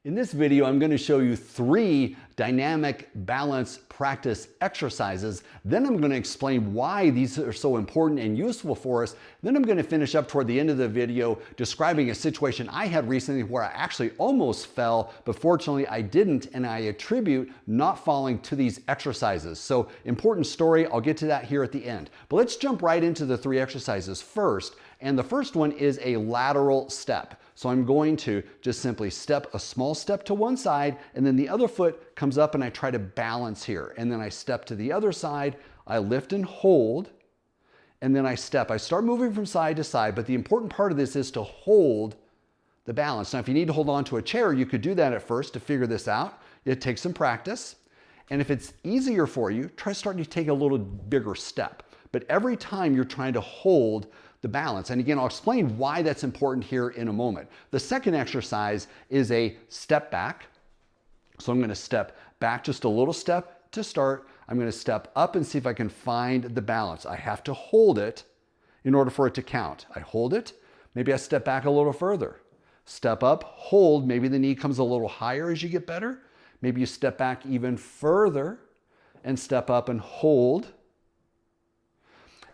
In this video, I'm going to show you 3 dynamic balance practice exercises. Then I'm going to explain why these are so important and useful for us. Then I'm going to finish up toward the end of the video describing a situation I had recently where I actually almost fell, but fortunately I didn't, and I attribute not falling to these exercises. So important story, I'll get to that here at the end. But let's jump right into the 3 exercises first. And the first one is a lateral step. So I'm going to just simply step a small step to one side, and then the other foot comes up and I try to balance here. And then I step to the other side, I lift and hold, and then I step. I start moving from side to side, but the important part of this is to hold the balance. Now, if you need to hold on to a chair, you could do that at first to figure this out. It takes some practice. And if it's easier for you, try starting to take a little bigger step. But every time you're trying to hold the balance. And again, I'll explain why that's important here in a moment. The second exercise is a step back. So I'm going to step back just a little step to start. I'm going to step up and see if I can find the balance. I have to hold it in order for it to count. I hold it. Maybe I step back a little further. Step up, hold. Maybe the knee comes a little higher as you get better. Maybe you step back even further and step up and hold.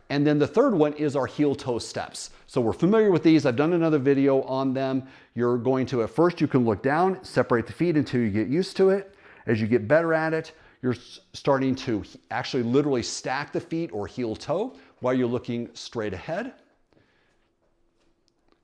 And then the third one is our heel-toe steps. So we're familiar with these. I've done another video on them. You're going to, at first, you can look down, separate the feet until you get used to it. As you get better at it, you're starting to actually literally stack the feet or heel-toe while you're looking straight ahead.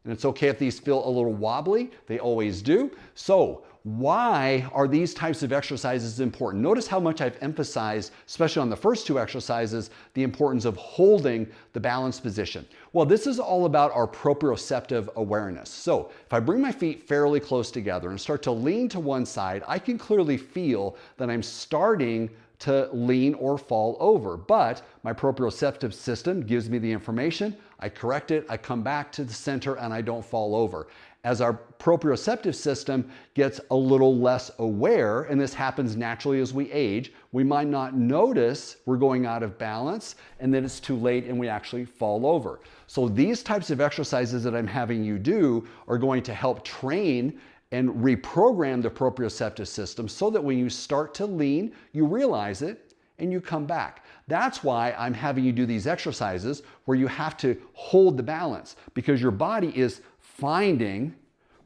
And it's okay if these feel a little wobbly. They always do. So why are these types of exercises important? Notice how much I've emphasized, especially on the first 2 exercises, the importance of holding the balance position. Well, this is all about our proprioceptive awareness. So if I bring my feet fairly close together and start to lean to one side, I can clearly feel that I'm starting to lean or fall over. But my proprioceptive system gives me the information, I correct it, I come back to the center, and I don't fall over. As our proprioceptive system gets a little less aware, and this happens naturally as we age, we might not notice we're going out of balance, and then it's too late and we actually fall over. So these types of exercises that I'm having you do are going to help train and reprogram the proprioceptive system so that when you start to lean, you realize it and you come back. That's why I'm having you do these exercises where you have to hold the balance, because your body is finding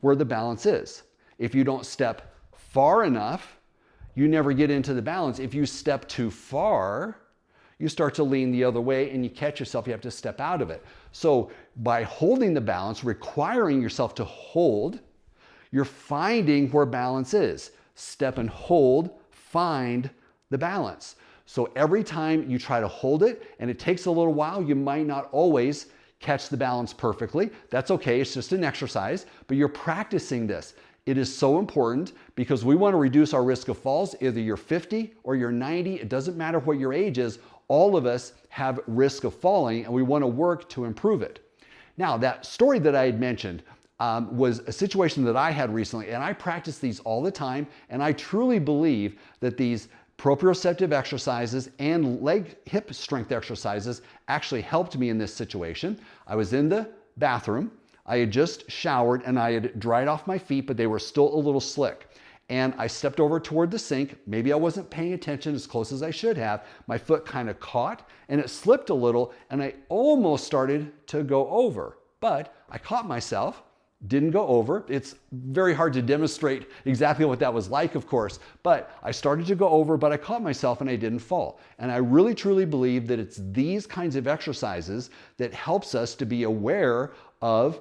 where the balance is. If you don't step far enough, you never get into the balance. If you step too far, you start to lean the other way and you catch yourself, you have to step out of it. So by holding the balance, requiring yourself to hold, you're finding where balance is. Step and hold, find the balance. So every time you try to hold it, and it takes a little while, you might not always catch the balance perfectly. That's okay, it's just an exercise, but you're practicing this. It is so important because we want to reduce our risk of falls. Either you're 50 or you're 90, it doesn't matter what your age is, all of us have risk of falling and we want to work to improve it. Now, that story that I had mentioned was a situation that I had recently, and I practice these all the time, and I truly believe that these proprioceptive exercises and leg hip strength exercises actually helped me in this situation. I was in the bathroom, I had just showered and I had dried off my feet, but they were still a little slick. And I stepped over toward the sink. Maybe I wasn't paying attention as close as I should have. My foot kind of caught and it slipped a little and I almost started to go over, but I caught myself. Didn't go over. It's very hard to demonstrate exactly what that was like, of course, but I started to go over, but I caught myself and I didn't fall. And I really, truly believe that it's these kinds of exercises that helps us to be aware of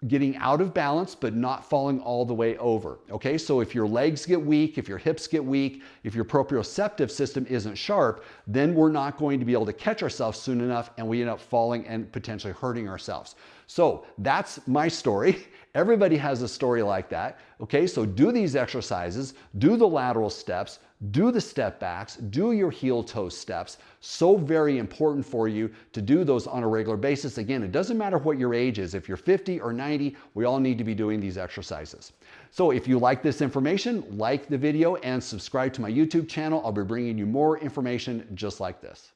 getting out of balance, but not falling all the way over. Okay, so if your legs get weak, if your hips get weak, if your proprioceptive system isn't sharp, then we're not going to be able to catch ourselves soon enough and we end up falling and potentially hurting ourselves. So that's my story. Everybody has a story like that. Okay, so do these exercises, do the lateral steps, do the step backs, do your heel toe steps. So very important for you to do those on a regular basis. Again, it doesn't matter what your age is. If you're 50 or 90, we all need to be doing these exercises. So if you like this information, like the video and subscribe to my YouTube channel. I'll be bringing you more information just like this.